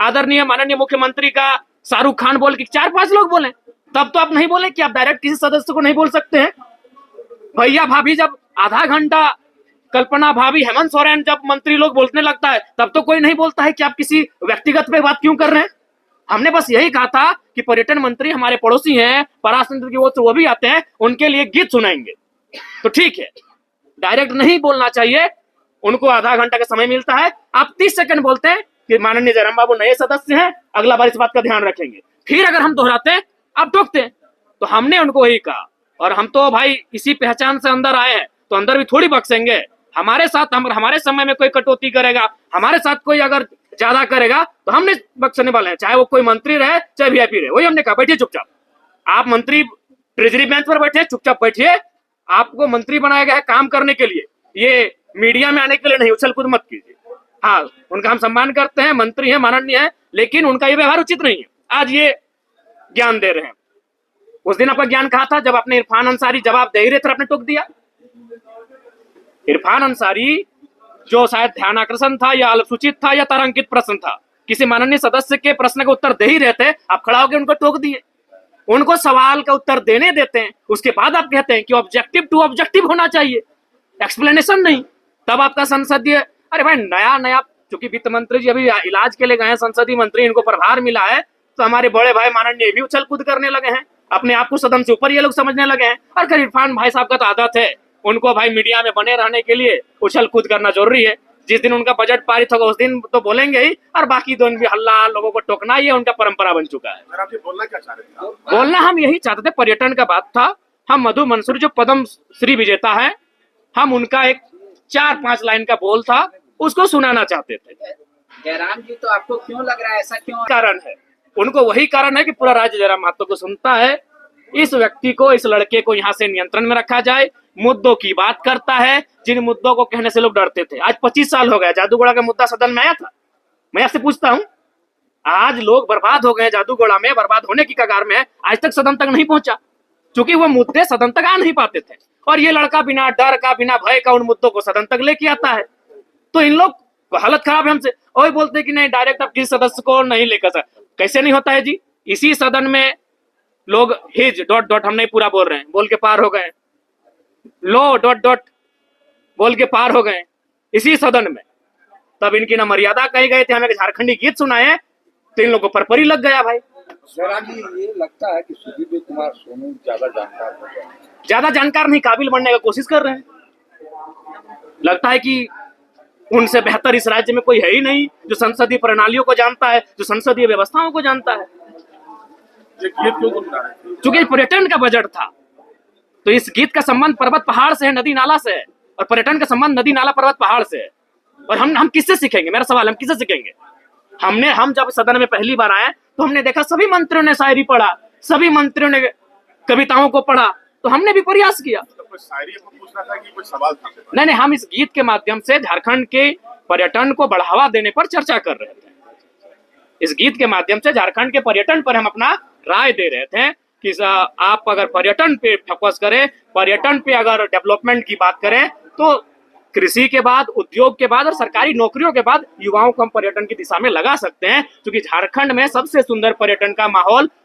आदरणीय माननीय मुख्यमंत्री का शाहरुख खान बोल के 4-5 लोग बोले, तब तो आप नहीं बोले कि आप डायरेक्ट किसी सदस्य को नहीं बोल सकते हैं। भैया भाभी जब आधा घंटा, कल्पना भाभी, हेमंत सोरेन जब मंत्री लोग बोलने लगता है तब तो कोई नहीं बोलता है कि आप किसी व्यक्तिगत पे बात क्यों कर रहे हैं। हमने बस यही कहा था कि पर्यटन मंत्री हमारे पड़ोसी हैं, पराशर की ओर से वो भी आते हैं, उनके लिए गीत सुनाएंगे तो ठीक है, डायरेक्ट नहीं बोलना चाहिए। उनको आधा घंटा का समय मिलता है, आप 30 सेकंड बोलते हैं कि माननीय जयराम बाबू नए सदस्य हैं, अगला बार इस बात का ध्यान रखेंगे। फिर अगर हम दोहराते हैं आप टोकते हैं। तो हमने उनको वही कहा, और हम तो भाई इसी पहचान से अंदर आए हैं, तो अंदर भी थोड़ी बख्शेंगे। हमारे साथ हमारे समय में कोई कटौती करेगा, हमारे साथ कोई अगर ज्यादा करेगा तो हमने बख्शने वाले हैं, चाहे वो कोई मंत्री रहे चाहे वीआईपी रहे। वही हमने कहा, बैठिए चुपचाप, आप मंत्री ट्रेजरी बेंच पर बैठे, चुपचाप बैठिए। आपको मंत्री बनाया गया है काम करने के लिए, ये मीडिया में आने के लिए नहीं। उछल कूद मत कीजिए। हाँ, उनका हम सम्मान करते हैं, मंत्री है, माननीय है, लेकिन उनका ये व्यवहार उचित नहीं है। आज ये ज्ञान दे रहे हैं, उस दिन आपका ज्ञान कहा था जब आपने इरफान अंसारी जवाब दे रहे थे, आपने टोक दिया। इरफान अंसारी जो शायद ध्यान आकर्षण था या अल्पसूचित था या तारांकित प्रश्न था, किसी माननीय सदस्य के प्रश्न का उत्तर दे ही रहे थे, आप खड़ा होकर उनको टोक दिए। उनको सवाल का उत्तर देने देते हैं, उसके बाद आप कहते हैं कि ऑब्जेक्टिव टू ऑब्जेक्टिव होना चाहिए, एक्सप्लेनेशन नहीं। तब आपका संसदीय, अरे भाई नया चूंकि वित्त मंत्री जी अभी इलाज के लिए गए हैं, संसदीय मंत्री, इनको प्रभार मिला है, तो हमारे बड़े भाई माननीय भी उछल कूद करने लगे हैं, अपने आप को सदन से ऊपर ये लोग समझने लगे हैं। और फिर इरफान भाई साहब का तो आदत है, उनको भाई मीडिया में बने रहने के लिए उछल कूद करना जरूरी है। जिस दिन उनका बजट पारित होगा उस दिन तो बोलेंगे ही, और बाकी दिन भी हल्ला, लोगों को टोकना, ये उनका परंपरा बन चुका है। आप ये बोलना क्या चाह रहे थे? बोलना हम यही चाहते थे, पर्यटन का बात था। हम मधु मंसूरी जो पद्म श्री विजेता है, हम उनका एक 4-5 लाइन का बोल था, उसको सुनाना चाहते थे। जयराम जी, तो आपको क्यों लग रहा है ऐसा क्यों? कारण है, उनको वही कारण है कि पूरा राज्य जयराम महतो को सुनता है। इस व्यक्ति को, इस लड़के को यहाँ से नियंत्रण में रखा जाए, मुद्दों की बात करता है, जिन मुद्दों को कहने से लोग डरते थे। आज 25 साल हो गए, जादूगोड़ा का मुद्दा सदन में आया था। मैं आपसे पूछता हूँ, आज लोग बर्बाद हो गए, जादूगोड़ा में बर्बाद होने की कगार में है, आज तक सदन तक नहीं पहुंचा, क्योंकि वो मुद्दे सदन तक आ नहीं पाते थे। और ये लड़का बिना डर का, बिना भय का उन मुद्दों को सदन तक लेके आता है। तो इन लोग को हालत खराब है हमसे, और बोलते कि नहीं डायरेक्ट आप किसी सदस्य को नहीं लेकर सर। कैसे नहीं होता है जी? इसी सदन में लोग हिज ... हम नहीं पूरा बोल रहे हैं, बोल के पार हो गए, लो ... बोल के पार हो गए इसी सदन में। तब इनकी ना मर्यादा कही गए थे, हमें झारखंडी गीत सुनाए, तो इन लोगों को परपरी लग गया भाई। जयराम जी, ये लगता है कि सुदीप कुमार सोनू ज्यादा जानकार हो गए, ज्यादा जानकार नहीं, काबिल बनने का कोशिश कर रहे हैं। लगता है कि उनसे बेहतर इस राज्य में कोई है ही नहीं जो संसदीय प्रणालियों को जानता है, जो संसदीय व्यवस्थाओं को जानता है। ये गीत क्यों गुनगुना रहे थे? क्योंकि पर्यटन का बजट था, तो इस गीत का संबंध पर्वत पहाड़ से है, नदी नाला से है, और पर्यटन का संबंध नदी नाला पर्वत पहाड़ से है। और हम किससे सीखेंगे? मेरा सवाल, हम किससे सीखेंगे? हम जब सदन में पहली बार आए तो हमने देखा सभी मंत्रियों ने शायरी पढ़ा, सभी मंत्रियों ने कविताओं को पढ़ा, तो हमने भी प्रयास किया। तो कोई शायरी आपको पूछना था कि कोई सवाल था? नहीं, हम इस गीत के माध्यम से झारखंड के पर्यटन को बढ़ावा देने पर चर्चा कर रहे थे। इस गीत के माध्यम से झारखंड के पर्यटन पर हम अपना राय दे रहे थे कि आप अगर पर्यटन पे फोकस करें, पर्यटन पे अगर डेवलपमेंट की बात करें, तो कृषि के बाद, उद्योग के बाद और सरकारी नौकरियों के बाद युवाओं को हम पर्यटन की दिशा में लगा सकते हैं, क्योंकि झारखंड में सबसे सुंदर पर्यटन का माहौल